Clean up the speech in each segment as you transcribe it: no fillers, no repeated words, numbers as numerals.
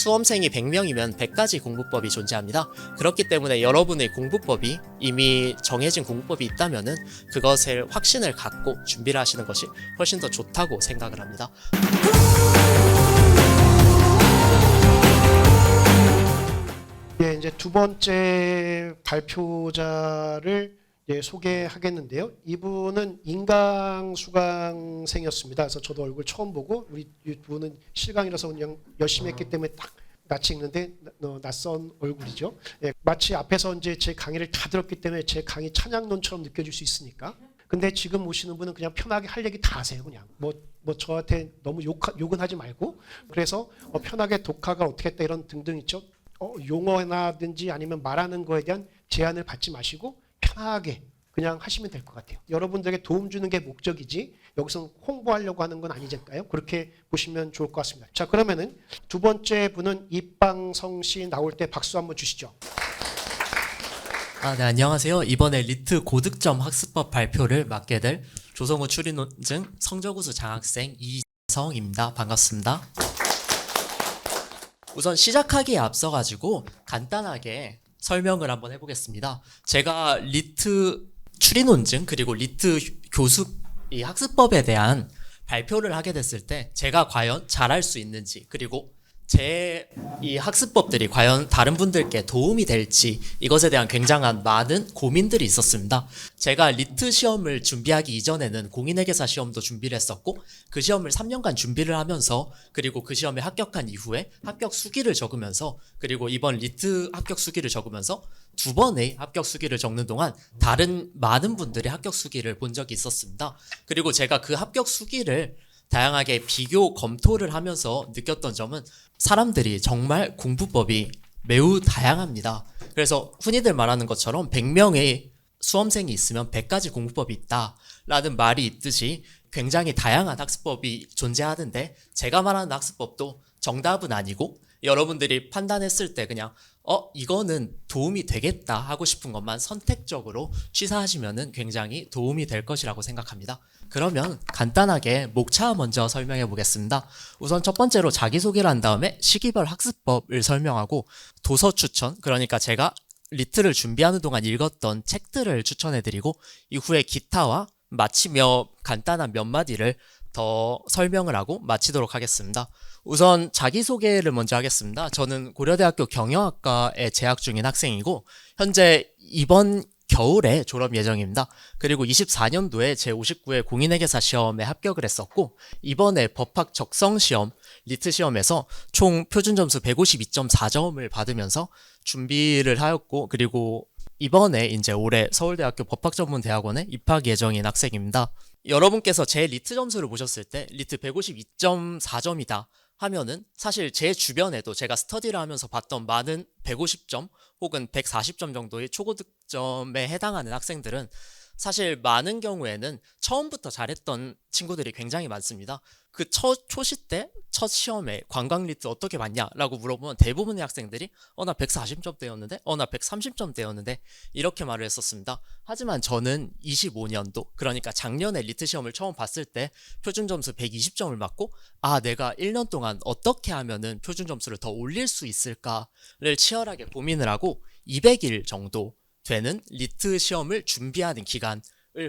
수험생이 100명이면 100가지 공부법이 존재합니다. 그렇기 때문에 여러분의 공부법이 이미 정해진 공부법이 있다면은 그것을 확신을 갖고 준비를 하시는 것이 훨씬 더 좋다고 생각을 합니다. 예, 이제 두 번째 발표자를 소개하겠는데요. 이분은 인강수강생이었습니다. 그래서 저도 얼굴 처음 보고 우리 이분은 실강이라서 그냥 열심히 했기 때문에 딱 낯이 익는데 낯선 얼굴이죠. 예, 마치 앞에서 이제 제 강의를 다 들었기 때문에 제 강의 찬양론처럼 느껴질 수 있으니까. 근데 지금 오시는 분은 그냥 편하게 할 얘기 다 하세요. 그냥 뭐 저한테 너무 욕은 하지 말고, 그래서 편하게 독학을 어떻게 했다 이런 등등 있죠. 용어나든지 아니면 말하는 거에 대한 제한을 받지 마시고 편하게 그냥 하시면 될 것 같아요. 여러분들에게 도움 주는 게 목적이지 여기서 홍보하려고 하는 건 아니니까요. 그렇게 보시면 좋을 것 같습니다. 자, 그러면은 두 번째 분은 이빵성 씨 나올 때 박수 한번 주시죠. 네, 안녕하세요. 이번에 리트 고득점 학습법 발표를 맡게 될 조성우 추리논증 성적우수 장학생 이성입니다. 반갑습니다. 우선 시작하기에 앞서가지고 간단하게 설명을 한번 해보겠습니다. 제가 리트 추리논증 그리고 리트 교수 이 학습법에 대한 발표를 하게 됐을 때 제가 과연 잘할 수 있는지, 그리고 제 이 학습법들이 과연 다른 분들께 도움이 될지, 이것에 대한 굉장한 많은 고민들이 있었습니다. 제가 리트 시험을 준비하기 이전에는 공인회계사 시험도 준비를 했었고, 그 시험을 3년간 준비를 하면서, 그리고 그 시험에 합격한 이후에 합격 수기를 적으면서, 그리고 이번 리트 합격 수기를 적으면서 두 번의 합격 수기를 적는 동안 다른 많은 분들의 합격 수기를 본 적이 있었습니다. 그리고 제가 그 합격 수기를 다양하게 비교 검토를 하면서 느꼈던 점은 사람들이 정말 공부법이 매우 다양합니다. 그래서 흔히들 말하는 것처럼 100명의 수험생이 있으면 100가지 공부법이 있다라는 말이 있듯이 굉장히 다양한 학습법이 존재하는데, 제가 말하는 학습법도 정답은 아니고 여러분들이 판단했을 때 그냥 이거는 도움이 되겠다 하고 싶은 것만 선택적으로 취사하시면은 굉장히 도움이 될 것이라고 생각합니다. 그러면 간단하게 목차 먼저 설명해 보겠습니다. 우선 첫 번째로 자기소개를 한 다음에 시기별 학습법을 설명하고 도서 추천, 그러니까 제가 리트를 준비하는 동안 읽었던 책들을 추천해 드리고, 이후에 기타와 마치며 간단한 몇 마디를 더 설명을 하고 마치도록 하겠습니다. 우선 자기소개를 먼저 하겠습니다. 저는 고려대학교 경영학과에 재학 중인 학생이고 현재 이번 겨울에 졸업 예정입니다. 그리고 24년도에 제59회 공인회계사 시험에 합격을 했었고, 이번에 법학 적성 시험 리트 시험에서 총 표준 점수 152.4점을 받으면서 준비를 하였고, 그리고 이번에 이제 올해 서울대학교 법학전문대학원에 입학 예정인 학생입니다. 여러분께서 제 리트 점수를 보셨을 때 리트 152.4점이다 하면은 사실 제 주변에도 제가 스터디를 하면서 봤던 많은 150점 혹은 140점 정도의 초고득점에 해당하는 학생들은 사실 많은 경우에는 처음부터 잘했던 친구들이 굉장히 많습니다. 그 초시 때 첫 시험에 관광 리트 어떻게 봤냐라고 물어보면 대부분의 학생들이 나 140점대였는데 나 130점대였는데 이렇게 말을 했었습니다. 하지만 저는 25년도, 그러니까 작년에 리트 시험을 처음 봤을 때 표준 점수 120점을 맞고 내가 1년 동안 어떻게 하면은 표준 점수를 더 올릴 수 있을까를 치열하게 고민을 하고 200일 정도 되는 리트 시험을 준비하는 기간을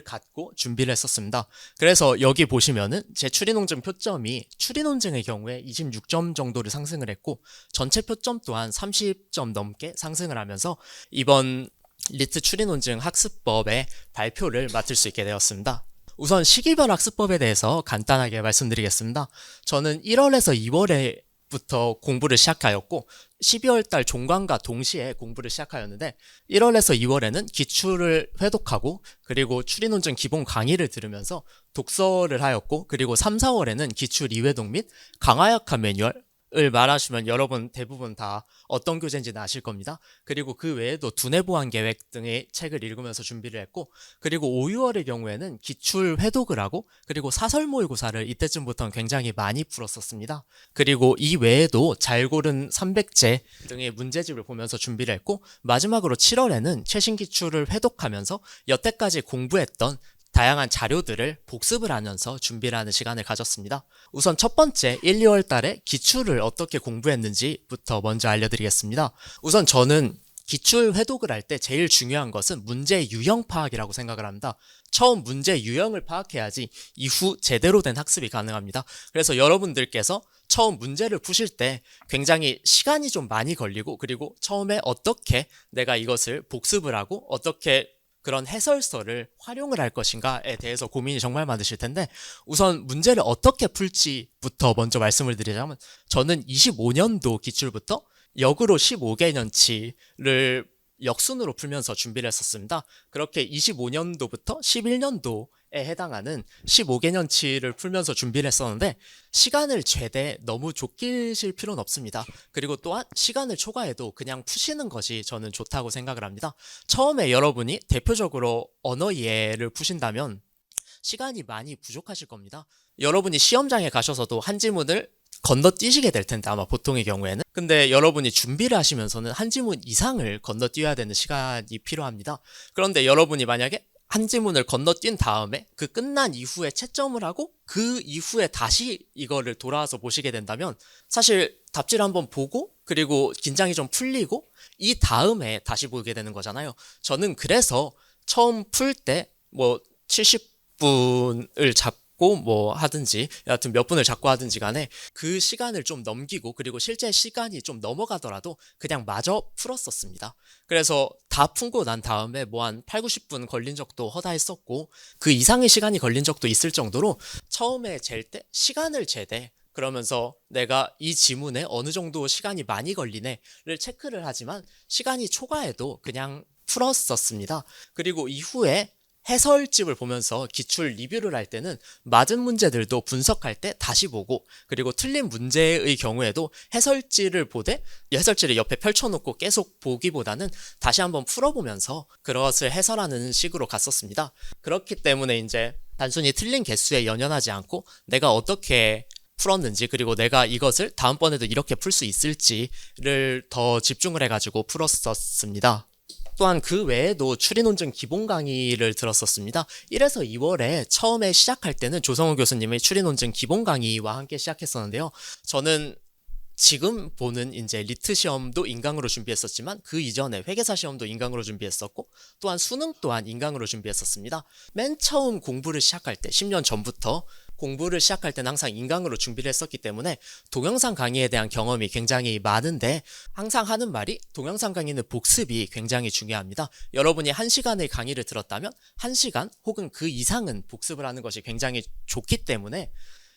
갖고 준비를 했었습니다. 그래서 여기 보시면은 제 추리논증 표점이 추리논증의 경우에 26점 정도를 상승을 했고, 전체 표점 또한 30점 넘게 상승을 하면서 이번 리트 추리논증 학습법의 발표를 맡을 수 있게 되었습니다. 우선 시기별 학습법에 대해서 간단하게 말씀드리겠습니다. 저는 1월에서 2월에 부터 공부를 시작하였고 12월 달 종강과 동시에 공부를 시작하였는데, 1월에서 2월에는 기출을 회독하고 그리고 추리논증 기본 강의를 들으면서 독서를 하였고, 그리고 3, 4월에는 기출 2회독 및 강화약한 매뉴얼 을 말하시면 여러분 대부분 다 어떤 교재인지는 아실 겁니다. 그리고 그 외에도 두뇌 보완 계획 등의 책을 읽으면서 준비를 했고, 그리고 5, 6월의 경우에는 기출 회독을 하고 그리고 사설 모의고사를 이때쯤부터는 굉장히 많이 풀었었습니다. 그리고 이 외에도 잘 고른 300제 등의 문제집을 보면서 준비를 했고, 마지막으로 7월에는 최신 기출을 회독하면서 여태까지 공부했던 다양한 자료들을 복습을 하면서 준비를 하는 시간을 가졌습니다. 우선 첫 번째 1, 2월 달에 기출을 어떻게 공부했는지부터 먼저 알려드리겠습니다. 우선 저는 기출 회독을 할 때 제일 중요한 것은 문제 유형 파악이라고 생각을 합니다. 처음 문제 유형을 파악해야지 이후 제대로 된 학습이 가능합니다. 그래서 여러분들께서 처음 문제를 푸실 때 굉장히 시간이 좀 많이 걸리고, 그리고 처음에 어떻게 내가 이것을 복습을 하고 어떻게 그런 해설서를 활용을 할 것인가에 대해서 고민이 정말 많으실 텐데, 우선 문제를 어떻게 풀지부터 먼저 말씀을 드리자면, 저는 25년도 기출부터 역으로 15개년치를 역순으로 풀면서 준비를 했었습니다. 그렇게 25년도부터 11년도에 해당하는 15개년치를 풀면서 준비를 했었는데, 시간을 최대 너무 족기실 필요는 없습니다. 그리고 또한 시간을 초과해도 그냥 푸시는 것이 저는 좋다고 생각을 합니다. 처음에 여러분이 대표적으로 언어 이해를 푸신다면 시간이 많이 부족하실 겁니다. 여러분이 시험장에 가셔서도 한 지문을 건너뛰시게 될 텐데, 아마 보통의 경우에는. 근데 여러분이 준비를 하시면서는 한 지문 이상을 건너뛰어야 되는 시간이 필요합니다. 그런데 여러분이 만약에 한 지문을 건너뛴 다음에 그 끝난 이후에 채점을 하고 그 이후에 다시 이거를 돌아와서 보시게 된다면, 사실 답지를 한번 보고 그리고 긴장이 좀 풀리고 이 다음에 다시 보게 되는 거잖아요. 저는 그래서 처음 풀 때 뭐 70분을 잡고 뭐 하든지, 여하튼 몇 분을 잡고 하든지 간에 그 시간을 좀 넘기고, 그리고 실제 시간이 좀 넘어가더라도 그냥 마저 풀었었습니다. 그래서 다 풀고 난 다음에 뭐 한 8, 90분 걸린 적도 허다했었고, 그 이상의 시간이 걸린 적도 있을 정도로 처음에 잴 때 시간을 재되, 그러면서 내가 이 지문에 어느 정도 시간이 많이 걸리네를 체크를 하지만 시간이 초과해도 그냥 풀었었습니다. 그리고 이후에 해설집을 보면서 기출 리뷰를 할 때는 맞은 문제들도 분석할 때 다시 보고, 그리고 틀린 문제의 경우에도 해설지를 보되 해설지를 옆에 펼쳐놓고 계속 보기보다는 다시 한번 풀어보면서 그것을 해설하는 식으로 갔었습니다. 그렇기 때문에 이제 단순히 틀린 개수에 연연하지 않고 내가 어떻게 풀었는지, 그리고 내가 이것을 다음번에도 이렇게 풀 수 있을지를 더 집중을 해가지고 풀었었습니다. 또한 그 외에도 추리논증 기본 강의를 들었었습니다. 1에서 2월에 처음에 시작할 때는 조성우 교수님의 추리논증 기본 강의와 함께 시작했었는데요. 저는 지금 보는 이제 리트 시험도 인강으로 준비했었지만 그 이전에 회계사 시험도 인강으로 준비했었고, 또한 수능 또한 인강으로 준비했었습니다. 맨 처음 공부를 시작할 때 10년 전부터 공부를 시작할 때는 항상 인강으로 준비를 했었기 때문에 동영상 강의에 대한 경험이 굉장히 많은데, 항상 하는 말이 동영상 강의는 복습이 굉장히 중요합니다. 여러분이 1시간의 강의를 들었다면 1시간 혹은 그 이상은 복습을 하는 것이 굉장히 좋기 때문에,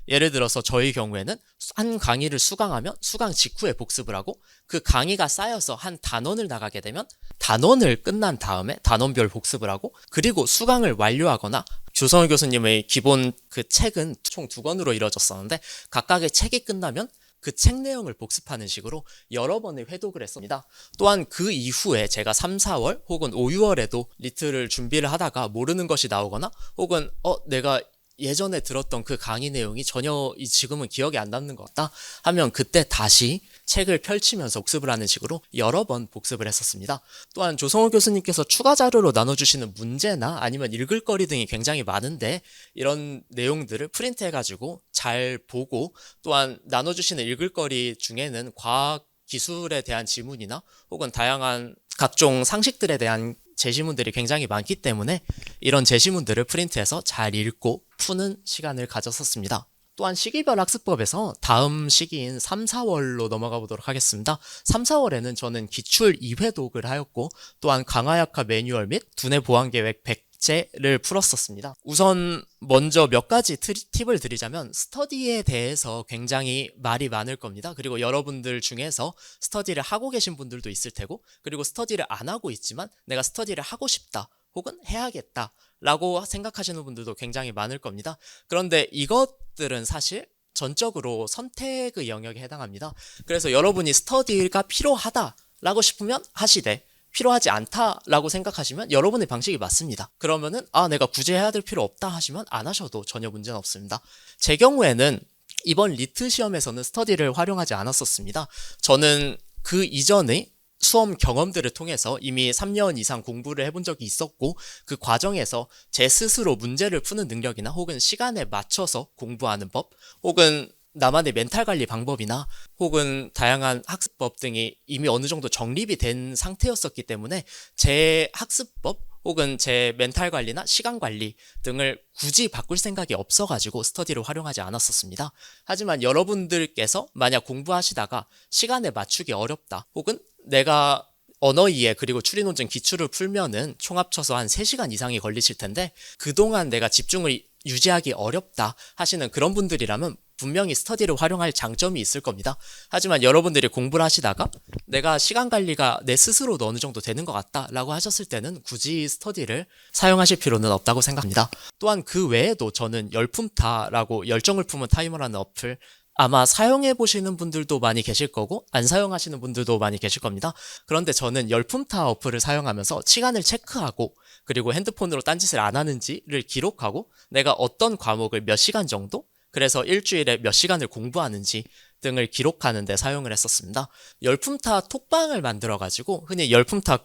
예를 들어서 저희 경우에는 한 강의를 수강하면 수강 직후에 복습을 하고, 그 강의가 쌓여서 한 단원을 나가게 되면 단원을 끝난 다음에 단원별 복습을 하고, 그리고 수강을 완료하거나, 조성우 교수님의 기본 그 책은 총 2권으로 이루어졌었는데 각각의 책이 끝나면 그 책 내용을 복습하는 식으로 여러 번의 회독을 했습니다. 또한 그 이후에 제가 3, 4월 혹은 5, 6월에도 리트를 준비를 하다가 모르는 것이 나오거나, 혹은 내가 예전에 들었던 그 강의 내용이 전혀 지금은 기억이 안 남는 것 같다 하면 그때 다시 책을 펼치면서 복습을 하는 식으로 여러 번 복습을 했었습니다. 또한 조성호 교수님께서 추가 자료로 나눠주시는 문제나 아니면 읽을 거리 등이 굉장히 많은데, 이런 내용들을 프린트해가지고 잘 보고, 또한 나눠주시는 읽을 거리 중에는 과학 기술에 대한 지문이나 혹은 다양한 각종 상식들에 대한 제시문들이 굉장히 많기 때문에 이런 제시문들을 프린트해서 잘 읽고 푸는 시간을 가졌었습니다. 또한 시기별 학습법에서 다음 시기인 3, 4월로 넘어가 보도록 하겠습니다. 3, 4월에는 저는 기출 2회독을 하였고, 또한 강화약화 매뉴얼 및 두뇌 보완계획 100제를 풀었었습니다. 우선 먼저 몇 가지 팁을 드리자면, 스터디에 대해서 굉장히 말이 많을 겁니다. 그리고 여러분들 중에서 스터디를 하고 계신 분들도 있을 테고, 그리고 스터디를 안 하고 있지만 내가 스터디를 하고 싶다 혹은 해야겠다 라고 생각하시는 분들도 굉장히 많을 겁니다. 그런데 이것들은 사실 전적으로 선택의 영역에 해당합니다. 그래서 여러분이 스터디가 필요하다라고 싶으면 하시되, 필요하지 않다라고 생각하시면 여러분의 방식이 맞습니다. 그러면은 내가 굳이 해야 될 필요 없다 하시면 안 하셔도 전혀 문제는 없습니다. 제 경우에는 이번 리트 시험에서는 스터디를 활용하지 않았었습니다. 저는 그 이전에 수험 경험들을 통해서 이미 3년 이상 공부를 해본 적이 있었고 그 과정에서 제 스스로 문제를 푸는 능력이나 혹은 시간에 맞춰서 공부하는 법 혹은 나만의 멘탈 관리 방법이나 혹은 다양한 학습법 등이 이미 어느 정도 정립이 된 상태였었기 때문에 제 학습법 혹은 제 멘탈 관리나 시간 관리 등을 굳이 바꿀 생각이 없어가지고 스터디를 활용하지 않았었습니다. 하지만 여러분들께서 만약 공부하시다가 시간에 맞추기 어렵다 혹은 내가 언어 이해 그리고 추리 논증 기출을 풀면은 총 합쳐서 한 3시간 이상이 걸리실 텐데 그동안 내가 집중을 유지하기 어렵다 하시는 그런 분들이라면 분명히 스터디를 활용할 장점이 있을 겁니다. 하지만 여러분들이 공부를 하시다가 내가 시간 관리가 내 스스로도 어느 정도 되는 것 같다 라고 하셨을 때는 굳이 스터디를 사용하실 필요는 없다고 생각합니다. 또한 그 외에도 저는 열품타라고 열정을 품은 타이머라는 어플 아마 사용해 보시는 분들도 많이 계실 거고 안 사용하시는 분들도 많이 계실 겁니다. 그런데 저는 열품타 어플을 사용하면서 시간을 체크하고 그리고 핸드폰으로 딴짓을 안 하는지를 기록하고 내가 어떤 과목을 몇 시간 정도 그래서 일주일에 몇 시간을 공부하는지 등을 기록하는 데 사용을 했었습니다. 열품타 톡방을 만들어가지고 흔히 열품타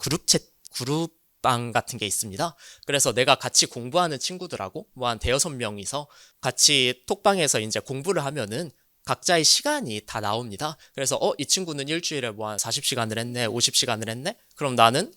그룹방 같은 게 있습니다. 그래서 내가 같이 공부하는 친구들하고 뭐 한 대여섯 명이서 같이 톡방에서 이제 공부를 하면은 각자의 시간이 다 나옵니다. 그래서 이 친구는 일주일에 뭐 한 40시간을 했네, 50시간을 했네? 그럼 나는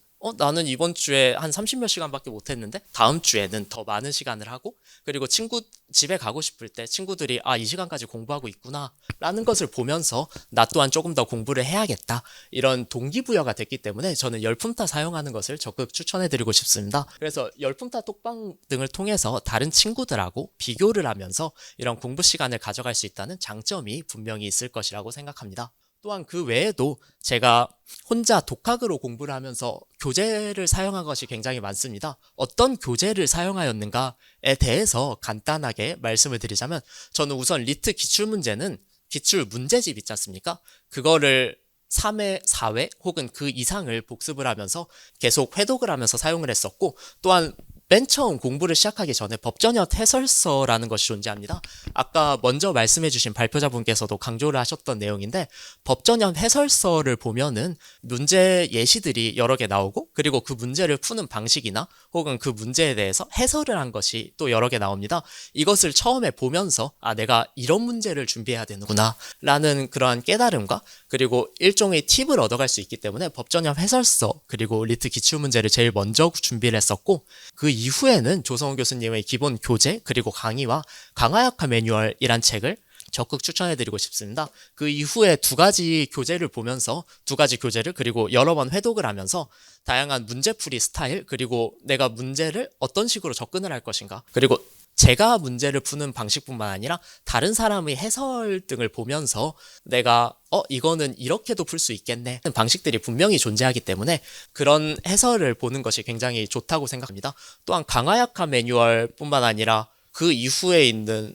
이번 주에 한 30몇 시간밖에 못 했는데 다음 주에는 더 많은 시간을 하고 그리고 친구 집에 가고 싶을 때 친구들이 이 시간까지 공부하고 있구나 라는 것을 보면서 나 또한 조금 더 공부를 해야겠다 이런 동기부여가 됐기 때문에 저는 열품타 사용하는 것을 적극 추천해드리고 싶습니다. 그래서 열품타 톡방 등을 통해서 다른 친구들하고 비교를 하면서 이런 공부 시간을 가져갈 수 있다는 장점이 분명히 있을 것이라고 생각합니다. 또한 그 외에도 제가 혼자 독학으로 공부를 하면서 교재를 사용한 것이 굉장히 많습니다. 어떤 교재를 사용하였는가에 대해서 간단하게 말씀을 드리자면 저는 우선 리트 기출문제는 기출 문제집 있지 않습니까? 그거를 3회, 4회 혹은 그 이상을 복습을 하면서 계속 회독을 하면서 사용을 했었고 또한 맨 처음 공부를 시작하기 전에 법전협 해설서라는 것이 존재합니다. 아까 먼저 말씀해주신 발표자분께서도 강조를 하셨던 내용인데 법전협 해설서를 보면은 문제 예시들이 여러 개 나오고 그리고 그 문제를 푸는 방식이나 혹은 그 문제에 대해서 해설을 한 것이 또 여러 개 나옵니다. 이것을 처음에 보면서 내가 이런 문제를 준비해야 되는구나 라는 그러한 깨달음과 그리고 일종의 팁을 얻어갈 수 있기 때문에 법전협 해설서 그리고 리트 기출문제를 제일 먼저 준비를 했었고 그 이후에는 조성호 교수님의 기본 교재 그리고 강의와 강화약화 매뉴얼이란 책을 적극 추천해드리고 싶습니다. 그 이후에 2가지 교재를 보면서 2가지 교재를 그리고 여러 번 회독을 하면서 다양한 문제풀이 스타일 그리고 내가 문제를 어떤 식으로 접근을 할 것인가 그리고 제가 문제를 푸는 방식뿐만 아니라 다른 사람의 해설 등을 보면서 내가 이거는 이렇게도 풀 수 있겠네 하는 방식들이 분명히 존재하기 때문에 그런 해설을 보는 것이 굉장히 좋다고 생각합니다. 또한 강화약화 매뉴얼뿐만 아니라 그 이후에 있는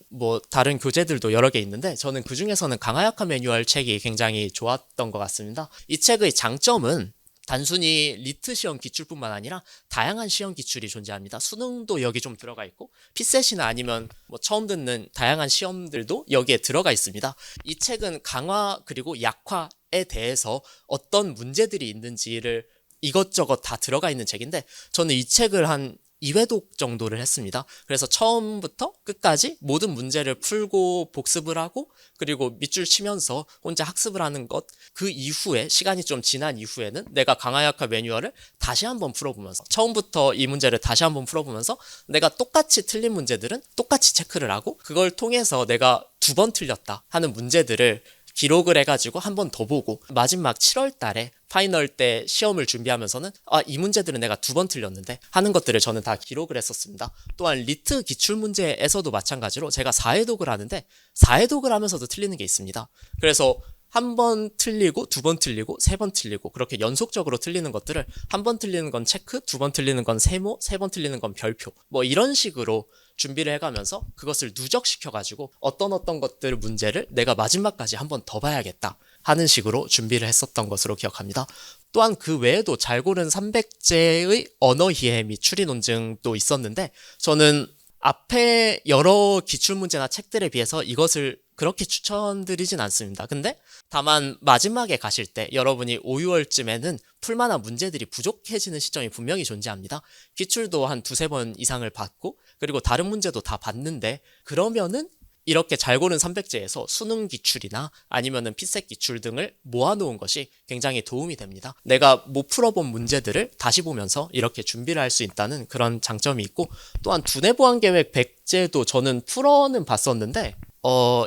다른 교재들도 여러 개 있는데 저는 그 중에서는 강화약화 매뉴얼 책이 굉장히 좋았던 것 같습니다. 이 책의 장점은 단순히 리트 시험 기출뿐만 아니라 다양한 시험 기출이 존재합니다. 수능도 여기 좀 들어가 있고 피셋이나 아니면 처음 듣는 다양한 시험들도 여기에 들어가 있습니다. 이 책은 강화 그리고 약화에 대해서 어떤 문제들이 있는지를 이것저것 다 들어가 있는 책인데 저는 이 책을 한 2회독 정도를 했습니다. 그래서 처음부터 끝까지 모든 문제를 풀고 복습을 하고 그리고 밑줄 치면서 혼자 학습을 하는 것 그 이후에 시간이 좀 지난 이후에는 내가 강화약화 매뉴얼을 다시 한번 풀어보면서 처음부터 이 문제를 다시 한번 풀어보면서 내가 똑같이 틀린 문제들은 똑같이 체크를 하고 그걸 통해서 내가 2번 틀렸다 하는 문제들을 기록을 해가지고 한 번 더 보고 마지막 7월 달에 파이널 때 시험을 준비하면서는 이 문제들은 내가 2번 틀렸는데 하는 것들을 저는 다 기록을 했었습니다. 또한 리트 기출문제에서도 마찬가지로 제가 4회독을 하는데 4회독을 하면서도 틀리는 게 있습니다. 그래서 한 번 틀리고 2번 틀리고 3번 틀리고 그렇게 연속적으로 틀리는 것들을 한 번 틀리는 건 체크, 2번 틀리는 건 세모, 3번 틀리는 건 별표 이런 식으로 준비를 해가면서 그것을 누적시켜가지고 어떤 것들 문제를 내가 마지막까지 한 번 더 봐야겠다 하는 식으로 준비를 했었던 것으로 기억합니다. 또한 그 외에도 잘 고른 300제의 언어 이해 및 추리 논증도 있었는데 저는 앞에 여러 기출문제나 책들에 비해서 이것을 그렇게 추천드리진 않습니다. 근데 다만 마지막에 가실 때 여러분이 5, 6월쯤에는 풀만한 문제들이 부족해지는 시점이 분명히 존재합니다. 기출도 한 두세 번 이상을 받고 그리고 다른 문제도 다 봤는데 그러면은 이렇게 잘 고른 300제에서 수능 기출이나 아니면은 피셋 기출 등을 모아놓은 것이 굉장히 도움이 됩니다. 내가 못 풀어본 문제들을 다시 보면서 이렇게 준비를 할 수 있다는 그런 장점이 있고 또한 두뇌 보안 계획 100제도 저는 풀어는 봤었는데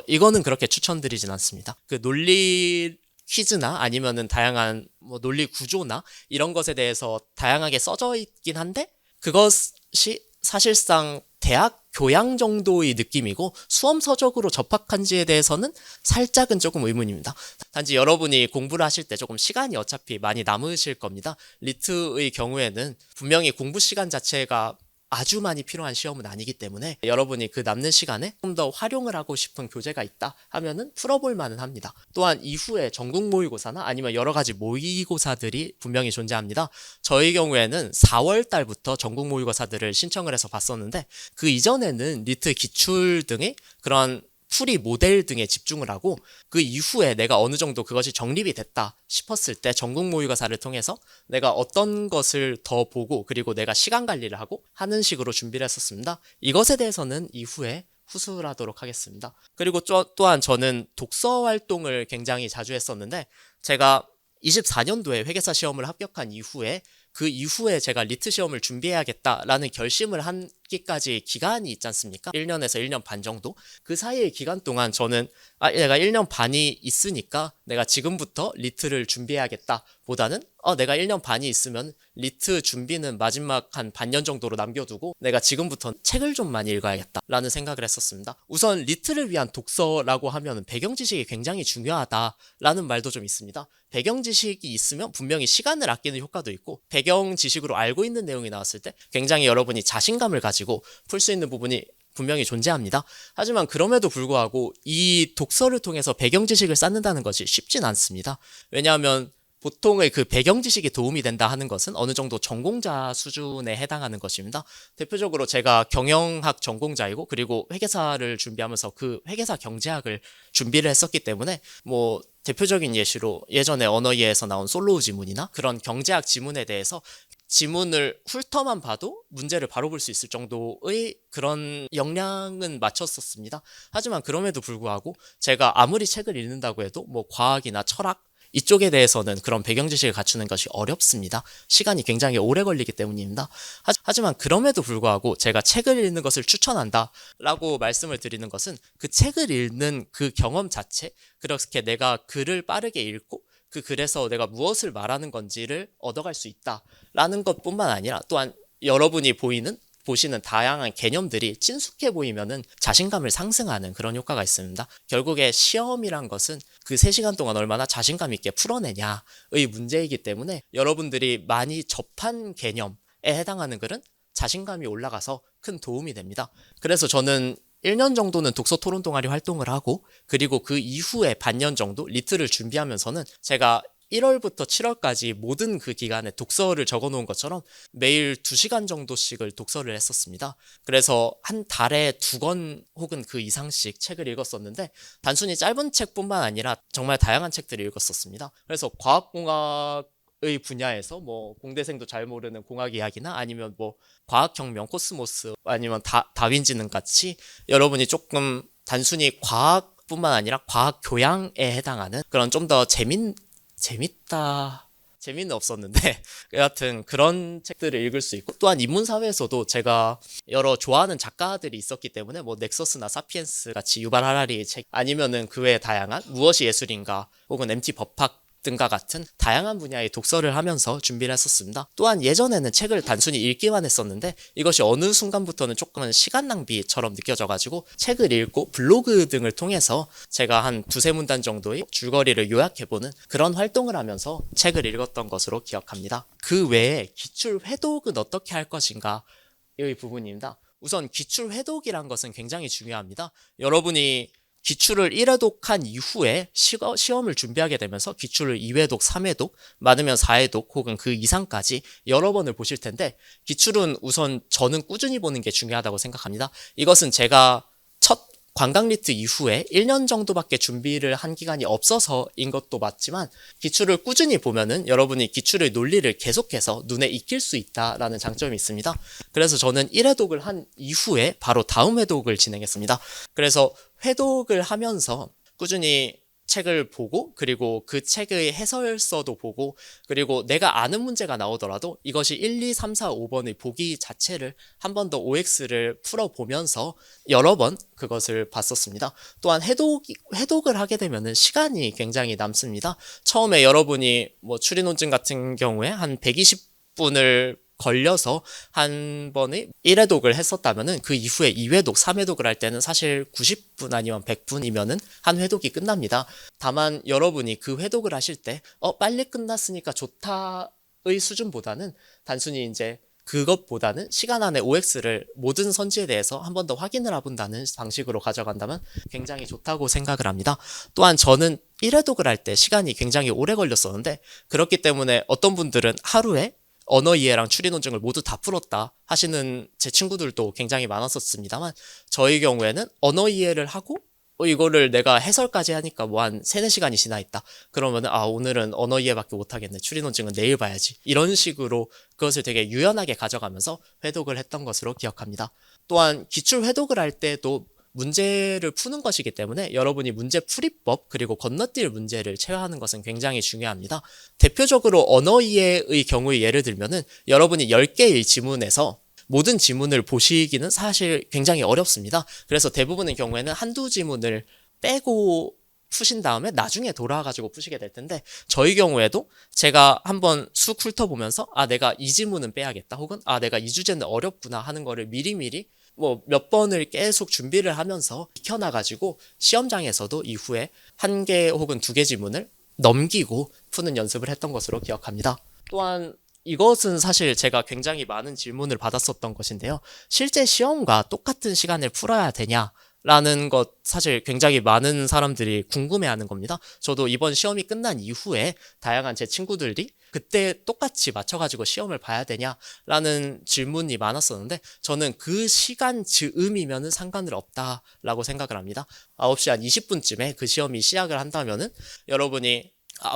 이거는 그렇게 추천드리진 않습니다. 그 논리 퀴즈나 아니면은 다양한 뭐 논리 구조나 이런 것에 대해서 다양하게 써져 있긴 한데 그것이 사실상 대학 교양 정도의 느낌이고 수험 서적으로 접학한지에 대해서는 살짝은 조금 의문입니다. 단지 여러분이 공부를 하실 때 조금 시간이 어차피 많이 남으실 겁니다. 리트의 경우에는 분명히 공부 시간 자체가 아주 많이 필요한 시험은 아니기 때문에 여러분이 그 남는 시간에 좀 더 활용을 하고 싶은 교재가 있다 하면은 풀어볼 만은 합니다. 또한 이후에 전국 모의고사나 아니면 여러 가지 모의고사들이 분명히 존재합니다. 저희 경우에는 4월 달부터 전국 모의고사들을 신청을 해서 봤었는데 그 이전에는 리트 기출 등의 그런 풀이 모델 등에 집중을 하고 그 이후에 내가 어느 정도 그것이 정립이 됐다 싶었을 때 전국 모의고사를 통해서 내가 어떤 것을 더 보고 그리고 내가 시간 관리를 하고 하는 식으로 준비를 했었습니다. 이것에 대해서는 이후에 후술하도록 하겠습니다. 그리고 또한 저는 독서 활동을 굉장히 자주 했었는데 제가 24년도에 회계사 시험을 합격한 이후에 그 이후에 제가 리트 시험을 준비해야겠다라는 결심을 하기까지 기간이 있지 않습니까? 1년에서 1년 반 정도? 그 사이의 기간 동안 저는 내가 1년 반이 있으니까 내가 지금부터 리트를 준비해야겠다 보다는 내가 1년 반이 있으면 리트 준비는 마지막 한 반년 정도로 남겨두고 내가 지금부터 책을 좀 많이 읽어야겠다라는 생각을 했었습니다. 우선 리트를 위한 독서라고 하면 배경 지식이 굉장히 중요하다라는 말도 좀 있습니다. 배경 지식이 있으면 분명히 시간을 아끼는 효과도 있고 배경 지식으로 알고 있는 내용이 나왔을 때 굉장히 여러분이 자신감을 가지고 풀 수 있는 부분이 분명히 존재합니다. 하지만 그럼에도 불구하고 이 독서를 통해서 배경 지식을 쌓는다는 것이 쉽진 않습니다. 왜냐하면 보통의 그 배경 지식이 도움이 된다 하는 것은 어느 정도 전공자 수준에 해당하는 것입니다. 대표적으로 제가 경영학 전공자이고 그리고 회계사를 준비하면서 그 회계사 경제학을 준비를 했었기 때문에 뭐 대표적인 예시로 예전에 언어예에서 나온 솔로우 지문이나 그런 경제학 지문에 대해서 지문을 훑어만 봐도 문제를 바로 볼 수 있을 정도의 그런 역량은 맞췄었습니다. 하지만 그럼에도 불구하고 제가 아무리 책을 읽는다고 해도 뭐 과학이나 철학 이쪽에 대해서는 그런 배경 지식을 갖추는 것이 어렵습니다. 시간이 굉장히 오래 걸리기 때문입니다. 하지만 그럼에도 불구하고 제가 책을 읽는 것을 추천한다라고 말씀을 드리는 것은 그 책을 읽는 그 경험 자체, 그렇게 내가 글을 빠르게 읽고 그 글에서 내가 무엇을 말하는 건지를 얻어갈 수 있다라는 것뿐만 아니라 또한 여러분이 보시는 다양한 개념들이 친숙해 보이면은 자신감을 상승하는 그런 효과가 있습니다. 결국에 시험이란 것은 그 3시간 동안 얼마나 자신감 있게 풀어내냐의 문제이기 때문에 여러분들이 많이 접한 개념에 해당하는 글은 자신감이 올라가서 큰 도움이 됩니다. 그래서 저는 1년 정도는 독서 토론 동아리 활동을 하고 그리고 그 이후에 반년 정도 리트를 준비하면서는 제가 1월부터 7월까지 모든 그 기간에 독서를 적어놓은 것처럼 매일 2시간 정도씩을 독서를 했었습니다. 그래서 한 달에 2권 혹은 그 이상씩 책을 읽었었는데 단순히 짧은 책뿐만 아니라 정말 다양한 책들을 읽었었습니다. 그래서 과학공학의 분야에서 뭐 공대생도 잘 모르는 공학 이야기나 아니면 뭐 과학혁명, 코스모스 아니면 다윈지능 같이 여러분이 조금 단순히 과학뿐만 아니라 과학 교양에 해당하는 그런 좀 더 재미는 없었는데 여하튼 그런 책들을 읽을 수 있고 또한 인문사회에서도 제가 여러 좋아하는 작가들이 있었기 때문에 뭐 넥서스나 사피엔스 같이 유발 하라리의 책 아니면은 그 외에 다양한 무엇이 예술인가 혹은 MT 법학 등과 같은 다양한 분야의 독서를 하면서 준비를 했었습니다. 또한 예전에는 책을 단순히 읽기만 했었는데 이것이 어느 순간부터는 조금은 시간 낭비처럼 느껴져가지고 책을 읽고 블로그 등을 통해서 제가 한 2-3문단 정도의 줄거리를 요약해보는 그런 활동을 하면서 책을 읽었던 것으로 기억합니다. 그 외에 기출 회독은 어떻게 할 것인가 이 부분입니다. 우선 기출 회독이란 것은 굉장히 중요합니다. 여러분이 기출을 1회독 한 이후에 시험을 준비하게 되면서 기출을 2회독, 3회독, 많으면 4회독 혹은 그 이상까지 여러 번을 보실 텐데 기출은 우선 저는 꾸준히 보는 게 중요하다고 생각합니다. 이것은 제가 첫 관광 리트 이후에 1년 정도밖에 준비를 한 기간이 없어서인 것도 맞지만 기출을 꾸준히 보면은 여러분이 기출의 논리를 계속해서 눈에 익힐 수 있다라는 장점이 있습니다. 그래서 저는 1회독을 한 이후에 바로 다음 회독을 진행했습니다. 그래서 회독을 하면서 꾸준히 책을 보고 그리고 그 책의 해설서도 보고 그리고 내가 아는 문제가 나오더라도 이것이 1, 2, 3, 4, 5번의 보기 자체를 한 번 더 OX를 풀어보면서 여러 번 그것을 봤었습니다. 또한 회독을 하게 되면은 시간이 굉장히 남습니다. 처음에 여러분이 뭐 추리 논증 같은 경우에 한 120분을 걸려서 한 번에 1회독을 했었다면은 그 이후에 2회독, 3회독을 할 때는 사실 90분 아니면 100분이면은 한 회독이 끝납니다. 다만 여러분이 그 회독을 하실 때 빨리 끝났으니까 좋다의 수준보다는 단순히 이제 그것보다는 시간 안에 OX를 모든 선지에 대해서 한 번 더 확인을 해본다는 방식으로 가져간다면 굉장히 좋다고 생각을 합니다. 또한 저는 1회독을 할 때 시간이 굉장히 오래 걸렸었는데 그렇기 때문에 어떤 분들은 하루에 언어 이해랑 추리 논증을 모두 다 풀었다 하시는 제 친구들도 굉장히 많았었습니다만 저의 경우에는 언어 이해를 하고 이거를 내가 해설까지 하니까 뭐 한 3-4시간이 지나 있다. 그러면은 오늘은 언어 이해밖에 못 하겠네. 추리 논증은 내일 봐야지. 이런 식으로 그것을 되게 유연하게 가져가면서 회독을 했던 것으로 기억합니다. 또한 기출 회독을 할 때도 문제를 푸는 것이기 때문에 여러분이 문제 풀이법 그리고 건너뛸 문제를 체화하는 것은 굉장히 중요합니다. 대표적으로 언어 이해의 경우에 예를 들면은 여러분이 10개의 지문에서 모든 지문을 보시기는 사실 굉장히 어렵습니다. 그래서 대부분의 경우에는 한두 지문을 빼고 푸신 다음에 나중에 돌아와가지고 푸시게 될 텐데 저희 경우에도 제가 한번 쑥 훑어보면서 내가 이 지문은 빼야겠다 혹은 내가 이 주제는 어렵구나 하는 거를 미리미리 뭐 몇 번을 계속 준비를 하면서 익혀놔가지고 시험장에서도 이후에 1개 혹은 2개 지문을 넘기고 푸는 연습을 했던 것으로 기억합니다. 또한 이것은 사실 제가 굉장히 많은 질문을 받았었던 것인데요. 실제 시험과 똑같은 시간을 풀어야 되냐? 라는 것 사실 굉장히 많은 사람들이 궁금해하는 겁니다. 저도 이번 시험이 끝난 이후에 다양한 제 친구들이 그때 똑같이 맞춰가지고 시험을 봐야 되냐라는 질문이 많았었는데 저는 그 시간 즈음이면은 상관은 없다라고 생각을 합니다. 9시 한 20분쯤에 그 시험이 시작을 한다면은 여러분이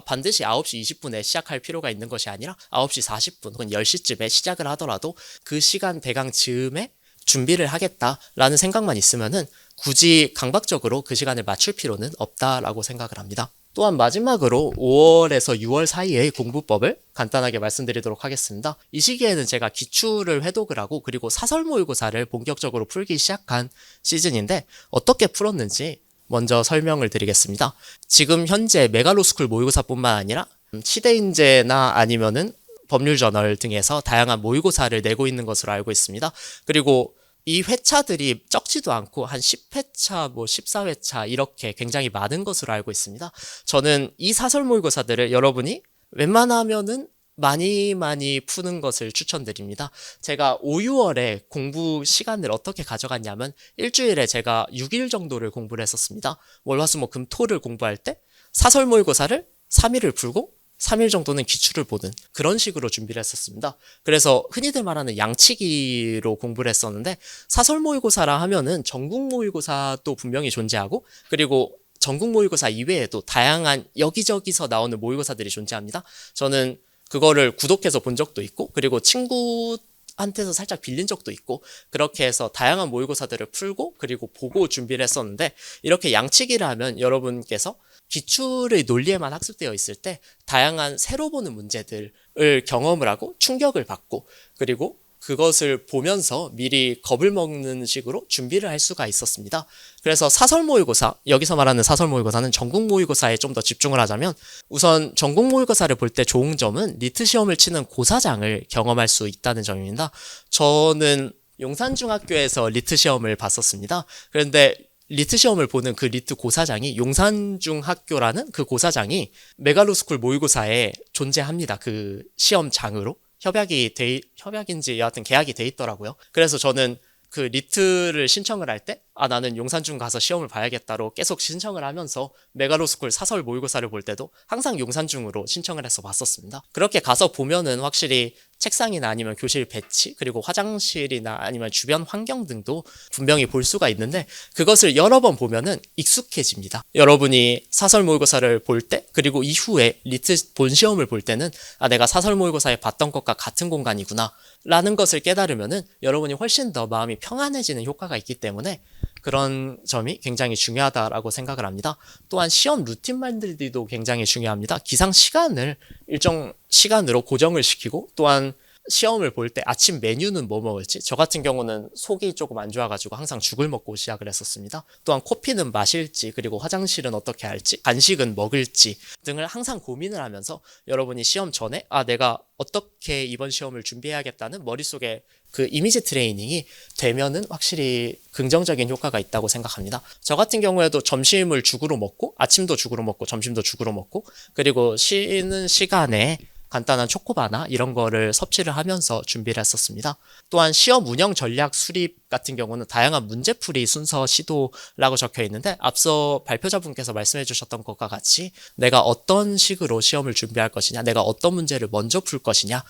반드시 9시 20분에 시작할 필요가 있는 것이 아니라 9시 40분 혹은 10시쯤에 시작을 하더라도 그 시간 대강 즈음에 준비를 하겠다라는 생각만 있으면은 굳이 강박적으로 그 시간을 맞출 필요는 없다라고 생각을 합니다. 또한 마지막으로 5월에서 6월 사이의 공부법을 간단하게 말씀드리도록 하겠습니다. 이 시기에는 제가 기출을 회독을 하고 그리고 사설 모의고사를 본격적으로 풀기 시작한 시즌인데 어떻게 풀었는지 먼저 설명을 드리겠습니다. 지금 현재 메갈로스쿨 모의고사뿐만 아니라 치대인재나 아니면은 법률저널 등에서 다양한 모의고사를 내고 있는 것으로 알고 있습니다. 그리고 이 회차들이 적지도 않고 한 10회차, 14회차 이렇게 굉장히 많은 것으로 알고 있습니다. 저는 이 사설 모의고사들을 여러분이 웬만하면은 많이 푸는 것을 추천드립니다. 제가 5, 6월에 공부 시간을 어떻게 가져갔냐면 일주일에 제가 6일 정도를 공부를 했었습니다. 월, 화, 수, 목, 금, 토를 공부할 때 사설 모의고사를 3일을 풀고 3일 정도는 기출을 보는 그런 식으로 준비를 했었습니다. 그래서 흔히들 말하는 양치기로 공부를 했었는데 사설 모의고사라 하면은 전국 모의고사도 분명히 존재하고 그리고 전국 모의고사 이외에도 다양한 여기저기서 나오는 모의고사들이 존재합니다. 저는 그거를 구독해서 본 적도 있고 그리고 친구한테서 살짝 빌린 적도 있고 그렇게 해서 다양한 모의고사들을 풀고 그리고 보고 준비를 했었는데 이렇게 양치기를 하면 여러분께서 기출의 논리에만 학습되어 있을 때 다양한 새로 보는 문제들을 경험을 하고 충격을 받고 그리고 그것을 보면서 미리 겁을 먹는 식으로 준비를 할 수가 있었습니다. 그래서 사설 모의고사, 여기서 말하는 사설 모의고사는 전국 모의고사에 좀 더 집중을 하자면 우선 전국 모의고사를 볼 때 좋은 점은 리트 시험을 치는 고사장을 경험할 수 있다는 점입니다. 저는 용산중학교에서 리트 시험을 봤었습니다. 그런데 리트 시험을 보는 그 리트 고사장이 용산중학교라는 그 고사장이 메갈로스쿨 모의고사에 존재합니다. 그 시험장으로 협약인지 여하튼 계약이 돼 있더라고요. 그래서 저는 그 리트를 신청을 할 때 나는 용산중 가서 시험을 봐야겠다로 계속 신청을 하면서 메가로스쿨 사설 모의고사를 볼 때도 항상 용산중으로 신청을 해서 봤었습니다. 그렇게 가서 보면은 확실히 책상이나 아니면 교실 배치 그리고 화장실이나 아니면 주변 환경 등도 분명히 볼 수가 있는데 그것을 여러 번 보면은 익숙해집니다. 여러분이 사설 모의고사를 볼 때 그리고 이후에 리트 본 시험을 볼 때는 내가 사설 모의고사에 봤던 것과 같은 공간이구나 라는 것을 깨달으면은 여러분이 훨씬 더 마음이 평안해지는 효과가 있기 때문에 그런 점이 굉장히 중요하다라고 생각을 합니다. 또한 시험 루틴 만들기도 굉장히 중요합니다. 기상 시간을 일정 시간으로 고정을 시키고 또한 시험을 볼 때 아침 메뉴는 뭐 먹을지 저 같은 경우는 속이 조금 안 좋아가지고 항상 죽을 먹고 시작을 했었습니다. 또한 커피는 마실지 그리고 화장실은 어떻게 할지 간식은 먹을지 등을 항상 고민을 하면서 여러분이 시험 전에 내가 어떻게 이번 시험을 준비해야겠다는 머릿속에 그 이미지 트레이닝이 되면은 확실히 긍정적인 효과가 있다고 생각합니다. 저 같은 경우에도 점심을 죽으로 먹고 아침도 죽으로 먹고 점심도 죽으로 먹고 그리고 쉬는 시간에 간단한 초코바나 이런 거를 섭취를 하면서 준비를 했었습니다. 또한 시험 운영 전략 수립 같은 경우는 다양한 문제풀이 순서 시도라고 적혀 있는데 앞서 발표자분께서 말씀해 주셨던 것과 같이 내가 어떤 식으로 시험을 준비할 것이냐 내가 어떤 문제를 먼저 풀 것이냐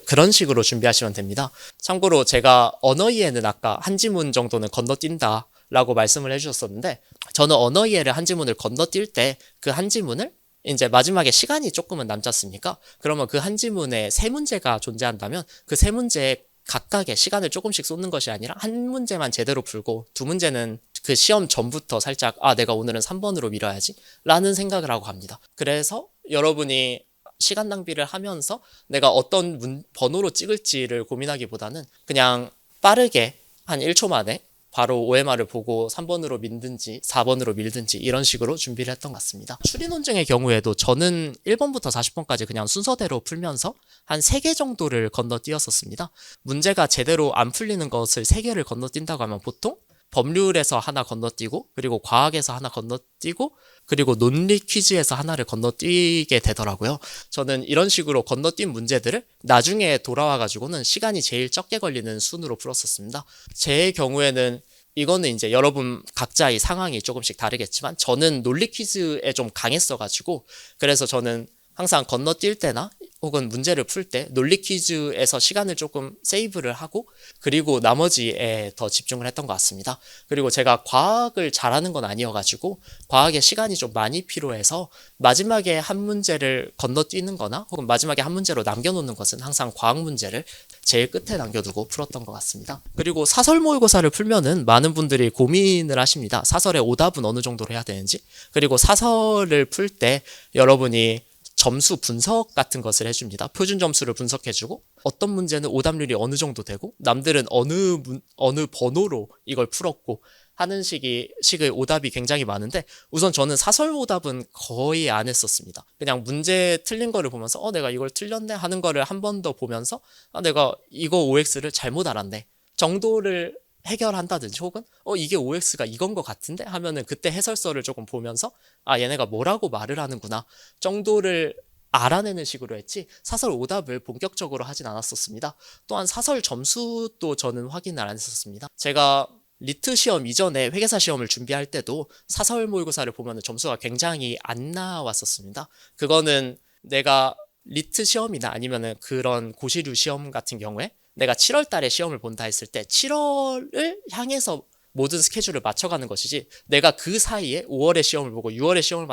그런 식으로 준비하시면 됩니다. 참고로 제가 언어이해는 아까 한 지문 정도는 건너뛴다 라고 말씀을 해주셨었는데 저는 언어이해를 한 지문을 건너뛸 때 그 한 지문을 이제 마지막에 시간이 조금은 남지 않습니까? 그러면 그 한 지문에 세 문제가 존재한다면 그 세 문제에 각각의 시간을 조금씩 쏟는 것이 아니라 한 문제만 제대로 풀고 두 문제는 그 시험 전부터 살짝 내가 오늘은 3번으로 밀어야지 라는 생각을 하고 갑니다. 그래서 여러분이 시간 낭비를 하면서 내가 어떤 번호로 찍을지를 고민하기보다는 그냥 빠르게 한 1초 만에 바로 OMR을 보고 3번으로 밀든지 4번으로 밀든지 이런 식으로 준비를 했던 것 같습니다. 추리논증의 경우에도 저는 1번부터 40번까지 그냥 순서대로 풀면서 한 3개 정도를 건너뛰었었습니다. 문제가 제대로 안 풀리는 것을 3개를 건너뛴다고 하면 보통 법률에서 하나 건너뛰고 그리고 과학에서 하나 건너뛰고 그리고 논리 퀴즈에서 하나를 건너뛰게 되더라고요. 저는 이런 식으로 건너뛴 문제들을 나중에 돌아와가지고는 시간이 제일 적게 걸리는 순으로 풀었었습니다. 제 경우에는 이거는 이제 여러분 각자의 상황이 조금씩 다르겠지만 저는 논리 퀴즈에 좀 강했어가지고 그래서 저는 항상 건너뛸 때나 혹은 문제를 풀 때 논리 퀴즈에서 시간을 조금 세이브를 하고 그리고 나머지에 더 집중을 했던 것 같습니다. 그리고 제가 과학을 잘하는 건 아니어가지고 과학에 시간이 좀 많이 필요해서 마지막에 한 문제를 건너뛰는 거나 혹은 마지막에 한 문제로 남겨놓는 것은 항상 과학 문제를 제일 끝에 남겨두고 풀었던 것 같습니다. 그리고 사설 모의고사를 풀면은 많은 분들이 고민을 하십니다. 사설의 오답은 어느 정도로 해야 되는지 그리고 사설을 풀 때 여러분이 점수 분석 같은 것을 해줍니다. 표준 점수를 분석해주고 어떤 문제는 오답률이 어느 정도 되고 남들은 어느 번호로 이걸 풀었고 하는 식의 오답이 굉장히 많은데 우선 저는 사설 오답은 거의 안 했었습니다. 그냥 문제 틀린 거를 보면서 내가 이걸 틀렸네 하는 거를 한 번 더 보면서 내가 이거 OX를 잘못 알았네 정도를 해결한다든지 혹은 이게 OX가 이건 것 같은데 하면은 그때 해설서를 조금 보면서 얘네가 뭐라고 말을 하는구나 정도를 알아내는 식으로 했지 사설 오답을 본격적으로 하진 않았었습니다. 또한 사설 점수도 저는 확인을 안 했었습니다. 제가 리트 시험 이전에 회계사 시험을 준비할 때도 사설 모의고사를 보면 점수가 굉장히 안 나왔었습니다. 그거는 내가 리트 시험이나 아니면은 그런 고시류 시험 같은 경우에 내가 7월 달에 시험을 본다 했을 때 7월을 향해서 모든 스케줄을 맞춰가는 것이지 내가 그 사이에 5월에 시험을 보고 6월에 시험을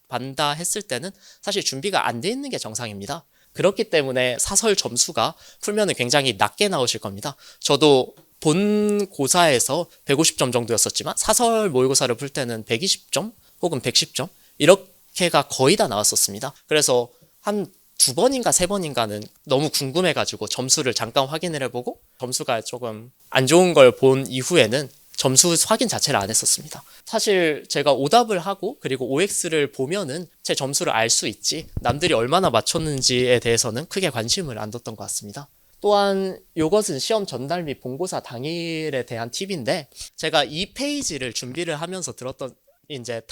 본다 했을 때는 사실 준비가 안 돼 있는 게 정상입니다. 그렇기 때문에 사설 점수가 풀면은 굉장히 낮게 나오실 겁니다. 저도 본 고사에서 150점 정도였었지만 사설 모의고사를 풀 때는 120점 혹은 110점 이렇게가 거의 다 나왔었습니다. 그래서 한 2번인가 3번인가는 너무 궁금해가지고 점수를 잠깐 확인을 해보고 점수가 조금 안 좋은 걸 본 이후에는 점수 확인 자체를 안 했었습니다. 사실 제가 오답을 하고 그리고 OX를 보면은 제 점수를 알 수 있지 남들이 얼마나 맞췄는지에 대해서는 크게 관심을 안 뒀던 것 같습니다. 또한 이것은 시험 전날 및 본고사 당일에 대한 팁인데 제가 이 페이지를 준비를 하면서 들었던 이제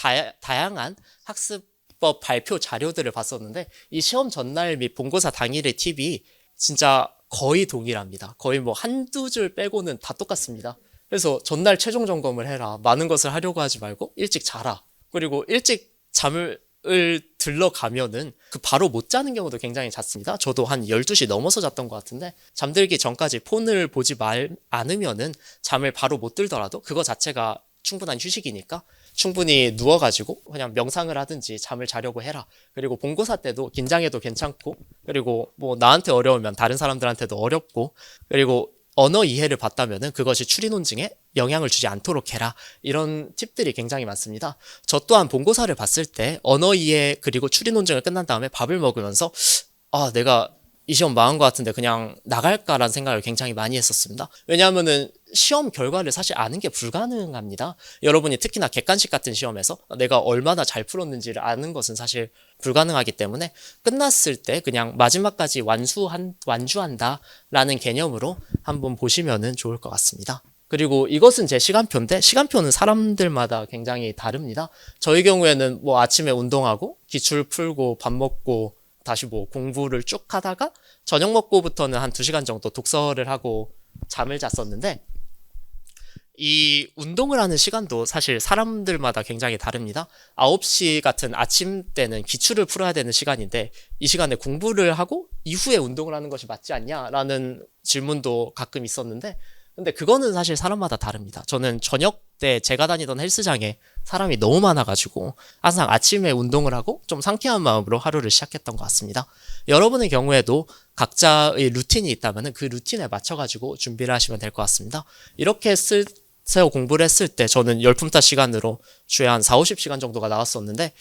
다양한 학습법 발표 자료들을 봤었는데 이 시험 전날 및 본고사 당일의 팁이 진짜 거의 동일합니다. 거의 뭐 한두 줄 빼고는 다 똑같습니다. 그래서 전날 최종 점검을 해라. 많은 것을 하려고 하지 말고 일찍 자라. 그리고 일찍 잠을 들러가면은 그 바로 못 자는 경우도 굉장히 잦습니다. 저도 한 12시 넘어서 잤던 것 같은데 잠들기 전까지 폰을 보지 않으면은 잠을 바로 못 들더라도 그거 자체가 충분한 휴식이니까 충분히 누워가지고 그냥 명상을 하든지 잠을 자려고 해라. 그리고 본고사 때도 긴장해도 괜찮고, 그리고 뭐 나한테 어려우면 다른 사람들한테도 어렵고, 그리고 언어 이해를 봤다면은 그것이 추리 논증에 영향을 주지 않도록 해라. 이런 팁들이 굉장히 많습니다. 저 또한 본고사를 봤을 때 언어 이해 그리고 추리 논증을 끝난 다음에 밥을 먹으면서 내가 이 시험 망한 것 같은데 그냥 나갈까라는 생각을 굉장히 많이 했었습니다. 왜냐하면은 시험 결과를 사실 아는 게 불가능합니다. 여러분이 특히나 객관식 같은 시험에서 내가 얼마나 잘 풀었는지를 아는 것은 사실 불가능하기 때문에 끝났을 때 그냥 마지막까지 완주한다라는 개념으로 한번 보시면은 좋을 것 같습니다. 그리고 이것은 제 시간표인데 시간표는 사람들마다 굉장히 다릅니다. 저희 경우에는 뭐 아침에 운동하고 기출 풀고 밥 먹고 다시 뭐 공부를 쭉 하다가 저녁 먹고부터는 한 2시간 정도 독서를 하고 잠을 잤었는데, 이 운동을 하는 시간도 사실 사람들마다 굉장히 다릅니다. 9시 같은 아침 때는 기출을 풀어야 되는 시간인데 이 시간에 공부를 하고 이후에 운동을 하는 것이 맞지 않냐라는 질문도 가끔 있었는데, 근데 그거는 사실 사람마다 다릅니다. 저는 저녁 때 제가 다니던 헬스장에 사람이 너무 많아가지고 항상 아침에 운동을 하고 좀 상쾌한 마음으로 하루를 시작했던 것 같습니다. 여러분의 경우에도 각자의 루틴이 있다면 그 루틴에 맞춰가지고 준비를 하시면 될 것 같습니다. 이렇게 세워 공부를 했을 때 저는 열품타 시간으로 주에 한 4-50시간 정도가 나왔었는데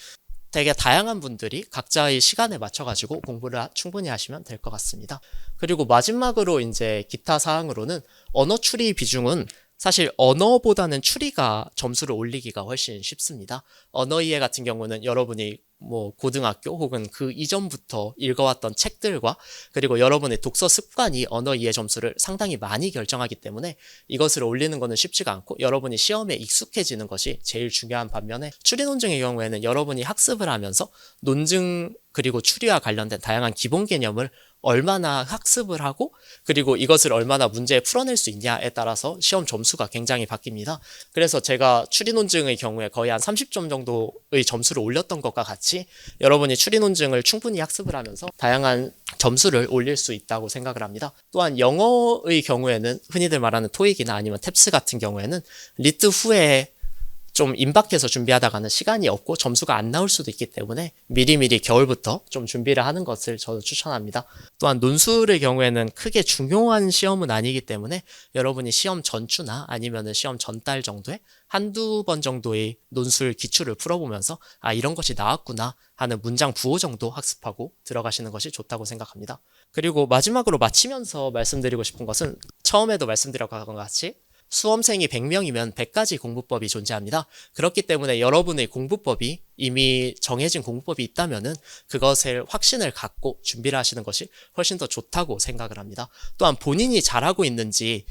되게 다양한 분들이 각자의 시간에 맞춰가지고 공부를 충분히 하시면 될 것 같습니다. 그리고 마지막으로 이제 기타 사항으로는 언어 추리 비중은 사실 언어보다는 추리가 점수를 올리기가 훨씬 쉽습니다. 언어 이해 같은 경우는 여러분이 뭐 고등학교 혹은 그 이전부터 읽어왔던 책들과 그리고 여러분의 독서 습관이 언어 이해 점수를 상당히 많이 결정하기 때문에 이것을 올리는 것은 쉽지가 않고 여러분이 시험에 익숙해지는 것이 제일 중요한 반면에 추리 논증의 경우에는 여러분이 학습을 하면서 논증 그리고 추리와 관련된 다양한 기본 개념을 얼마나 학습을 하고 그리고 이것을 얼마나 문제에 풀어낼 수 있냐에 따라서 시험 점수가 굉장히 바뀝니다. 그래서 제가 추리 논증의 경우에 거의 한 30점 정도의 점수를 올렸던 것과 같이 여러분이 추리 논증을 충분히 학습을 하면서 다양한 점수를 올릴 수 있다고 생각을 합니다. 또한 영어의 경우에는 흔히들 말하는 토익이나 아니면 탭스 같은 경우에는 리트 후에 좀 임박해서 준비하다가는 시간이 없고 점수가 안 나올 수도 있기 때문에 미리미리 겨울부터 좀 준비를 하는 것을 저도 추천합니다. 또한 논술의 경우에는 크게 중요한 시험은 아니기 때문에 여러분이 시험 전주나 아니면 시험 전달 정도에 한두 번 정도의 논술 기출을 풀어보면서 이런 것이 나왔구나 하는 문장 부호 정도 학습하고 들어가시는 것이 좋다고 생각합니다. 그리고 마지막으로 마치면서 말씀드리고 싶은 것은 처음에도 말씀드렸던 것 같이 수험생이 100명이면 100가지 공부법이 존재합니다. 그렇기 때문에 여러분의 공부법이 이미 정해진 공부법이 있다면은 그것을 확신을 갖고 준비를 하시는 것이 훨씬 더 좋다고 생각을 합니다. 또한 본인이 잘하고 있는지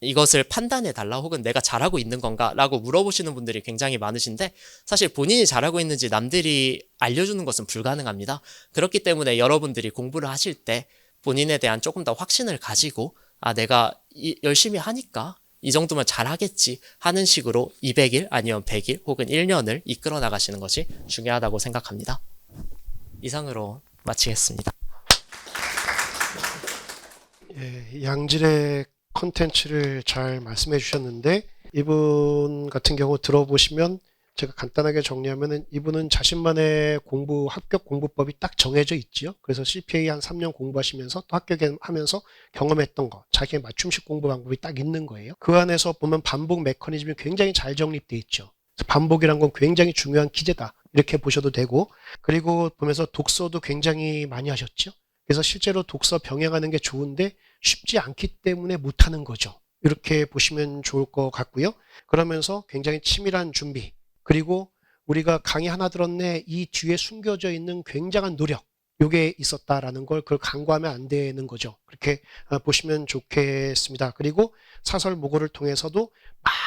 이것을 판단해 달라 혹은 내가 잘하고 있는 건가 라고 물어보시는 분들이 굉장히 많으신데 사실 본인이 잘하고 있는지 남들이 알려주는 것은 불가능합니다. 그렇기 때문에 여러분들이 공부를 하실 때 본인에 대한 조금 더 확신을 가지고 내가 열심히 하니까 이 정도면 잘하겠지 하는 식으로 200일 아니면 100일 혹은 1년을 이끌어 나가시는 것이 중요하다고 생각합니다. 이상으로 마치겠습니다. 예, 양질의 콘텐츠를 잘 말씀해 주셨는데 이분 같은 경우 들어보시면 제가 간단하게 정리하면은 이분은 자신만의 합격 공부법이 딱 정해져 있지요. 그래서 CPA 한 3년 공부하시면서 또 합격하면서 경험했던 거, 자기의 맞춤식 공부 방법이 딱 있는 거예요. 그 안에서 보면 반복 메커니즘이 굉장히 잘 정립돼 있죠. 반복이란 건 굉장히 중요한 기제다. 이렇게 보셔도 되고, 그리고 보면서 독서도 굉장히 많이 하셨죠. 그래서 실제로 독서 병행하는 게 좋은데 쉽지 않기 때문에 못하는 거죠. 이렇게 보시면 좋을 것 같고요. 그러면서 굉장히 치밀한 준비, 그리고 우리가 강의 하나 들었네 이 뒤에 숨겨져 있는 굉장한 노력, 요게 있었다라는 걸 그걸 간과하면 안 되는 거죠. 그렇게 보시면 좋겠습니다. 그리고 사설 모고를 통해서도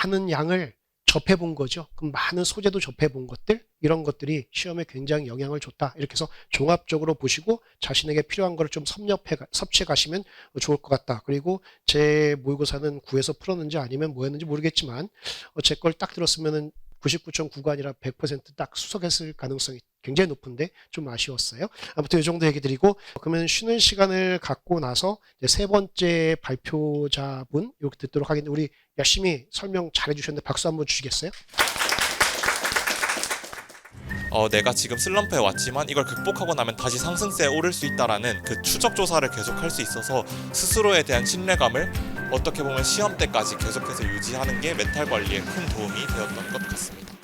많은 양을 접해본 거죠. 그럼 많은 소재도 접해본 것들 이런 것들이 시험에 굉장히 영향을 줬다. 이렇게 해서 종합적으로 보시고 자신에게 필요한 거를 좀 섭취해 가시면 좋을 것 같다. 그리고 제 모의고사는 9에서 풀었는지 아니면 뭐였는지 모르겠지만 제 걸 딱 들었으면은 99.9가 아니라 100%딱 수석했을 가능성이 굉장히 높은데 좀 아쉬웠어요. 아무튼 이 정도 얘기 드리고 그러면 쉬는 시간을 갖고 나서 이제 세 번째 발표자분 이렇게 듣도록 하겠는데 우리 열심히 설명 잘해 주셨는데 박수 한번 주시겠어요? 내가 지금 슬럼프에 왔지만 이걸 극복하고 나면 다시 상승세에 오를 수 있다라는 그 추적 조사를 계속할 수 있어서 스스로에 대한 신뢰감을 어떻게 보면 시험 때까지 계속해서 유지하는 게 멘탈 관리에 큰 도움이 되었던 것 같습니다.